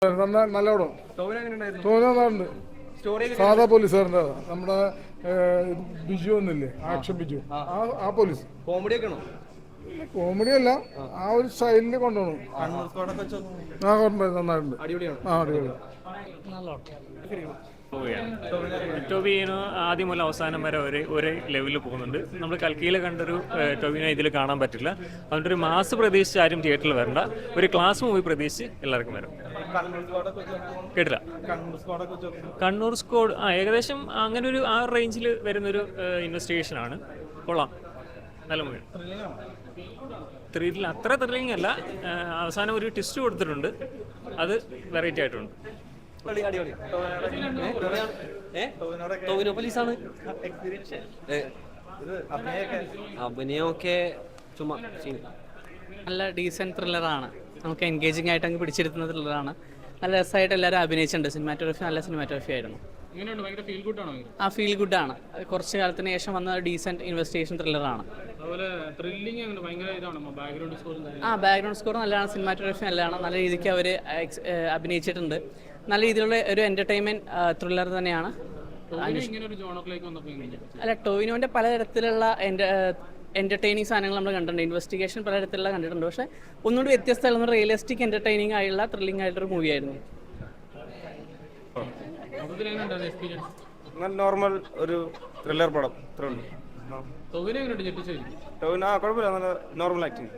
നല്ലോണം തോന്നുന്നുണ്ട്. സാധാ പോലീസുകാരൻ്റെ നമ്മുടെ ബിജു ഒന്നില്ലേ, ആക്ഷൻ ബിജു, ആ പോലീസ്. കോമഡി അല്ല, ആ ഒരു സ്റ്റൈലില് കൊണ്ടുപോകണം. നന്നായിട്ടുണ്ട്. ആ അടിപൊളി. ടോവിനോ ആദ്യം മുതൽ അവസാനം വരെ ഒരേ ലെവലിൽ പോകുന്നുണ്ട്. നമ്മൾ കൽക്കിയിൽ കണ്ടൊരു ടോവിനോ ഇതിൽ കാണാൻ പറ്റില്ല. അതുകൊണ്ട് ഒരു മാസ് പ്രതീക്ഷിച്ച് ആരും തിയേറ്ററിൽ വരണ്ട, ഒരു ക്ലാസ് മൂവി പ്രതീക്ഷിച്ച് എല്ലാവർക്കും വരും. കേട്ടില്ല. കണ്ണൂർ സ്ക്വാഡ് ഏകദേശം അങ്ങനെ ഒരു ആ റേഞ്ചിൽ വരുന്നൊരു ഇൻവെസ്റ്റിഗേഷനാണ്. കൊള്ളാം, നല്ല മൂവി. അത്ര ത്രില്ലിംഗ് അല്ല, അവസാനം ഒരു ട്വിസ്റ്റ് കൊടുത്തിട്ടുണ്ട്, അത് വെറൈറ്റി ആയിട്ടുണ്ട്. അഭിനയമൊക്കെ ചുമ്മാ നല്ല ഡീസൻറ്റ് ത്രില്ലറാണ്. നമുക്ക് എൻഗേജിങ് ആയിട്ട് അങ്ങ് പിടിച്ചിരുത്തുന്ന ത്രില്ലറാണ്. നല്ല രസമായിട്ട് എല്ലാവരും അഭിനയിച്ചിട്ടുണ്ട്. സിനിമാറ്റോഗ്രഫി നല്ല സിനിമാറ്റോഗ്രഫി ആയിരുന്നു. ആ ഫീൽ ഗുഡാണ്. കുറച്ച് കാലത്തിന് ശേഷം വന്ന ഡീസൻറ്റ് ഇൻവെസ്റ്റിഗേഷൻ ത്രില്ലറാണ്. ആ ബാക്ക്ഗ്രൗണ്ട് സ്കോർ നല്ലതാണ്, സിനിമാറ്റോഗ്രഫി നല്ലതാണ്, നല്ല രീതിക്ക് അവർ അഭിനയിച്ചിട്ടുണ്ട്. നല്ല രീതിയിലുള്ള ഒരു എൻ്റർടൈൻമെൻറ്റ് ത്രില്ലർ തന്നെയാണ്. അല്ല, ടോവിനോൻ്റെ പലതരത്തിലുള്ള എൻ്റർടൈനിങ് സാധനങ്ങൾ നമ്മൾ കണ്ടിട്ടുണ്ട്. ഇൻവെസ്റ്റിഗേഷൻ പലതരത്തിലുള്ള കണ്ടിട്ടുണ്ട്. പക്ഷേ ഒന്നുകൂടി വ്യത്യസ്തമുള്ള റിയലിസ്റ്റിക് എൻ്റർടൈനിങ് ആയുള്ള ത്രില്ലിംഗ് ആയിട്ടൊരു മൂവി ആയിരുന്നു. നോർമൽ ഒരു ത്രില്ലർ പടം. ടോവിനോ കുഴപ്പമില്ല, നല്ല നോർമൽ ആക്ടിങ്.